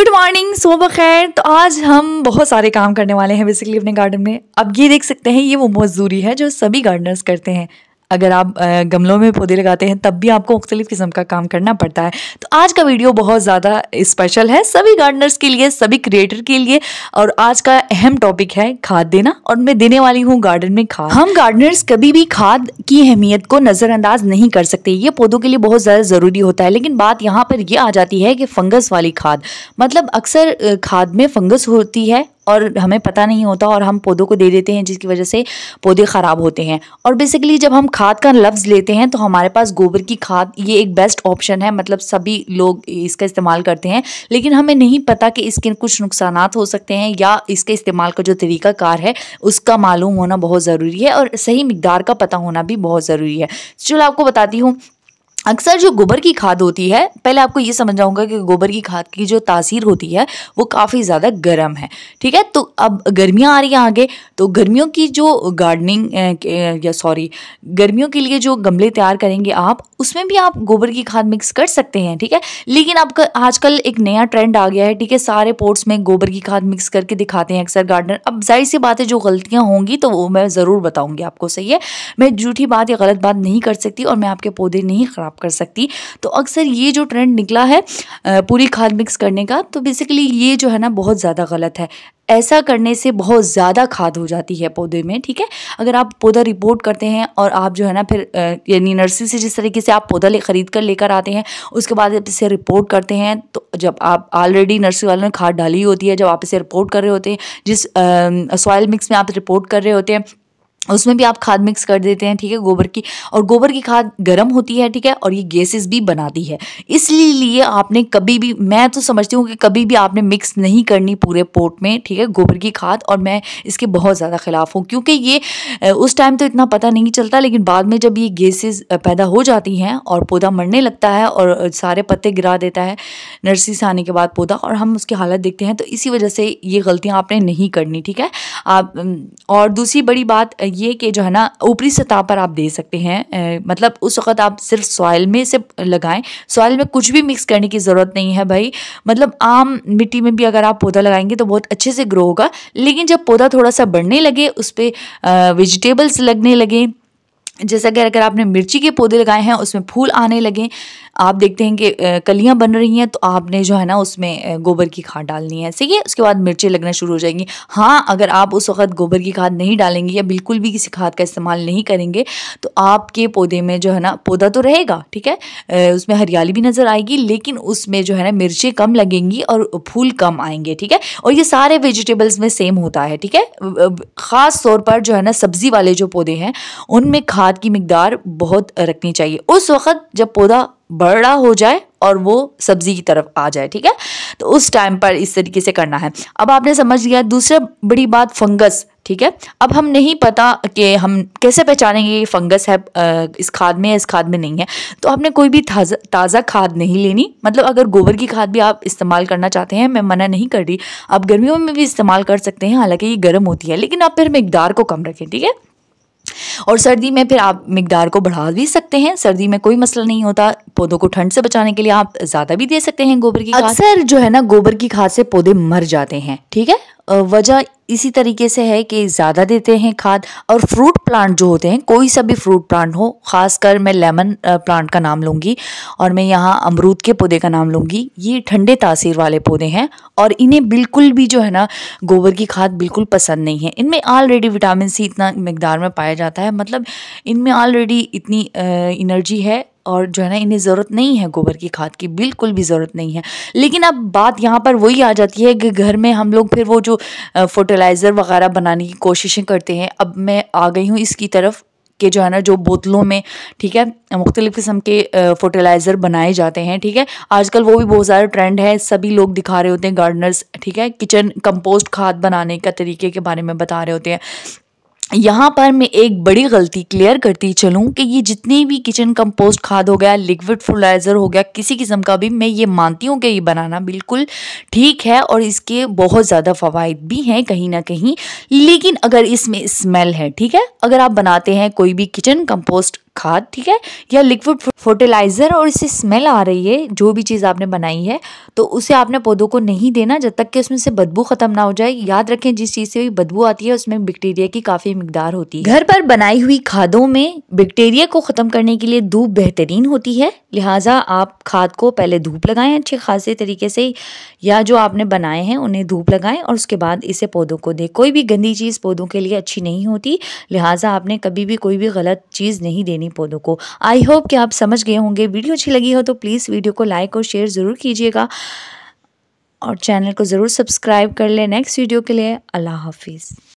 Good morning, सुबह खैर। तो आज हम बहुत सारे काम करने वाले हैं बेसिकली अपने गार्डन में। अब ये देख सकते हैं, ये वो मजदूरी है जो सभी गार्डनर्स करते हैं। अगर आप गमलों में पौधे लगाते हैं तब भी आपको मुख्तलिफ किस्म का काम करना पड़ता है। तो आज का वीडियो बहुत ज़्यादा स्पेशल है सभी गार्डनर्स के लिए, सभी क्रिएटर के लिए। और आज का अहम टॉपिक है खाद देना, और मैं देने वाली हूँ गार्डन में खाद। हम गार्डनर्स कभी भी खाद की अहमियत को नज़रअंदाज नहीं कर सकते, ये पौधों के लिए बहुत ज़्यादा ज़रूरी होता है। लेकिन बात यहाँ पर ये आ जाती है कि फंगस वाली खाद, मतलब अक्सर खाद में फंगस होती है और हमें पता नहीं होता और हम पौधों को दे देते हैं, जिसकी वजह से पौधे ख़राब होते हैं। और बेसिकली जब हम खाद का लफ्ज़ लेते हैं तो हमारे पास गोबर की खाद ये एक बेस्ट ऑप्शन है, मतलब सभी लोग इसका इस्तेमाल करते हैं। लेकिन हमें नहीं पता कि इसके कुछ नुकसानात हो सकते हैं, या इसके इस्तेमाल का जो तरीक़ाकार है उसका मालूम होना बहुत ज़रूरी है, और सही मिकदार का पता होना भी बहुत ज़रूरी है। चलो आपको बताती हूँ। अक्सर जो गोबर की खाद होती है, पहले आपको ये समझ जाऊंगा कि गोबर की खाद की जो तासीर होती है वो काफ़ी ज़्यादा गर्म है, ठीक है। तो अब गर्मियाँ आ रही हैं आगे, तो गर्मियों की जो गर्मियों के लिए जो गमले तैयार करेंगे आप, उसमें भी आप गोबर की खाद मिक्स कर सकते हैं, ठीक है। लेकिन अब आजकल एक नया ट्रेंड आ गया है, ठीक है, सारे पोट्स में गोबर की खाद मिक्स करके दिखाते हैं अक्सर गार्डनर। अब जाहिर सी बात है, जो गलतियाँ होंगी तो वो मैं ज़रूर बताऊँगी आपको, सही है। मैं झूठी बात या गलत बात नहीं कर सकती, और मैं आपके पौधे नहीं ख़राब कर सकती। तो अक्सर ये जो ट्रेंड निकला है पूरी खाद मिक्स करने का, तो बेसिकली ये जो है ना बहुत ज़्यादा गलत है। ऐसा करने से बहुत ज़्यादा खाद हो जाती है पौधे में, ठीक है। अगर आप पौधा रिपोर्ट करते हैं और आप जो है ना फिर यानी नर्सरी से जिस तरीके से आप पौधा खरीद कर लेकर आते हैं, उसके बाद जब इसे रिपोर्ट करते हैं, तो जब आप ऑलरेडी नर्सरी वालों ने खाद डाली होती है, जब आप इसे रिपोर्ट कर रहे होते हैं, जिस सॉइल मिक्स में आप रिपोर्ट कर रहे होते हैं उसमें भी आप खाद मिक्स कर देते हैं, ठीक है, गोबर की। और गोबर की खाद गर्म होती है, ठीक है, और ये गैसेस भी बनाती है। इसलिए आपने कभी भी, मैं तो समझती हूँ कि कभी भी आपने मिक्स नहीं करनी पूरे पोट में, ठीक है, गोबर की खाद। और मैं इसके बहुत ज़्यादा ख़िलाफ़ हूँ, क्योंकि ये उस टाइम तो इतना पता नहीं चलता, लेकिन बाद में जब ये गैसेस पैदा हो जाती हैं और पौधा मरने लगता है और सारे पत्ते गिरा देता है नर्सरी से आने के बाद पौधा, और हम उसकी हालत देखते हैं, तो इसी वजह से ये गलतियाँ आपने नहीं करनी, ठीक है। आप और दूसरी बड़ी बात ये कि जो है ना ऊपरी सतह पर आप दे सकते हैं, मतलब उस वक़्त आप सिर्फ सॉइल में से लगाएं। सॉइल में कुछ भी मिक्स करने की ज़रूरत नहीं है भाई, मतलब आम मिट्टी में भी अगर आप पौधा लगाएंगे तो बहुत अच्छे से ग्रो होगा। लेकिन जब पौधा थोड़ा सा बढ़ने लगे, उस पर वेजिटेबल्स लगने लगे, जैसा कि अगर आपने मिर्ची के पौधे लगाए हैं उसमें फूल आने लगे, आप देखते हैं कि कलियां बन रही हैं, तो आपने जो है ना उसमें गोबर की खाद डालनी है, सही है। उसके बाद मिर्चें लगना शुरू हो जाएंगी। हाँ, अगर आप उस वक्त गोबर की खाद नहीं डालेंगे या बिल्कुल भी किसी खाद का इस्तेमाल नहीं करेंगे, तो आपके पौधे में जो है ना पौधा तो रहेगा, ठीक है, उसमें हरियाली भी नज़र आएगी, लेकिन उसमें जो है ना मिर्चें कम लगेंगी और फूल कम आएंगे, ठीक है। और ये सारे वेजिटेबल्स में सेम होता है, ठीक है। ख़ास तौर पर जो है ना सब्ज़ी वाले जो पौधे हैं उनमें खाद की मिकदार बहुत रखनी चाहिए उस वक्त जब पौधा बड़ा हो जाए और वो सब्जी की तरफ आ जाए, ठीक है। तो उस टाइम पर इस तरीके से करना है। अब आपने समझ लिया। दूसरा बड़ी बात फंगस, ठीक है। अब हम नहीं पता कि हम कैसे पहचानेंगे ये फंगस है इस खाद में या इस खाद में नहीं है। तो आपने कोई भी ताज़ा खाद नहीं लेनी, मतलब अगर गोबर की खाद भी आप इस्तेमाल करना चाहते हैं, मैं मना नहीं कर रही, आप गर्मियों में भी इस्तेमाल कर सकते हैं, हालांकि ये गर्म होती है, लेकिन आप फिर मिकदार को कम रखें, ठीक है। और सर्दी में फिर आप मिकदार को बढ़ा भी सकते हैं, सर्दी में कोई मसला नहीं होता। पौधों को ठंड से बचाने के लिए आप ज़्यादा भी दे सकते हैं गोबर की खाद। अक्सर जो है ना गोबर की खाद से पौधे मर जाते हैं, ठीक है। वजह इसी तरीके से है कि ज़्यादा देते हैं खाद। और फ्रूट प्लांट जो होते हैं, कोई सा भी फ्रूट प्लांट हो, ख़ासकर मैं लेमन प्लांट का नाम लूँगी और मैं यहाँ अमरूद के पौधे का नाम लूँगी, ये ठंडे तासीर वाले पौधे हैं और इन्हें बिल्कुल भी जो है ना गोबर की खाद बिल्कुल पसंद नहीं है। इनमें ऑलरेडी विटामिन सी इतना मिकदार में पाया जाता है, मतलब इनमें ऑलरेडी इतनी एनर्जी है, और जो है ना इन्हें ज़रूरत नहीं है गोबर की खाद की, बिल्कुल भी ज़रूरत नहीं है। लेकिन अब बात यहाँ पर वही आ जाती है कि घर में हम लोग फिर वो जो फर्टिलाइज़र वगैरह बनाने की कोशिशें करते हैं। अब मैं आ गई हूँ इसकी तरफ कि जो है ना जो बोतलों में, ठीक है, मुख्तलिफ़ किस्म के फर्टिलाइज़र बनाए जाते हैं, ठीक है। आजकल वो भी बहुत ज़्यादा ट्रेंड है, सभी लोग दिखा रहे होते हैं गार्डनर्स, ठीक है, किचन कंपोस्ट खाद बनाने का तरीके के बारे में बता रहे होते हैं। यहाँ पर मैं एक बड़ी गलती क्लियर करती चलूँ कि ये जितनी भी किचन कंपोस्ट खाद हो गया, लिक्विड फर्टिलाइज़र हो गया, किसी किस्म का भी, मैं ये मानती हूँ कि ये बनाना बिल्कुल ठीक है और इसके बहुत ज़्यादा फ़वाइद भी हैं कहीं ना कहीं। लेकिन अगर इसमें स्मेल है, ठीक है, अगर आप बनाते हैं कोई भी किचन कंपोस्ट खाद, ठीक है, या लिक्विड फर्टिलाइजर और इससे स्मेल आ रही है जो भी चीज़ आपने बनाई है, तो उसे आपने पौधों को नहीं देना जब तक कि उसमें से बदबू खत्म ना हो जाए। याद रखें जिस चीज़ से भी बदबू आती है उसमें बैक्टीरिया की काफ़ी मिकदार होती है। घर पर बनाई हुई खादों में बैक्टीरिया को ख़त्म करने के लिए धूप बेहतरीन होती है, लिहाजा आप खाद को पहले धूप लगाएं अच्छे खासे तरीके से, या जो आपने बनाए हैं उन्हें धूप लगाएं और उसके बाद इसे पौधों को दें। कोई भी गंदी चीज़ पौधों के लिए अच्छी नहीं होती, लिहाजा आपने कभी भी कोई भी गलत चीज़ नहीं देनी पौधों को। आई होप कि आप समझ गए होंगे। वीडियो अच्छी लगी हो तो प्लीज़ वीडियो को लाइक और शेयर ज़रूर कीजिएगा और चैनल को ज़रूर सब्सक्राइब कर लें। नेक्स्ट वीडियो के लिए अल्लाह हाफिज़।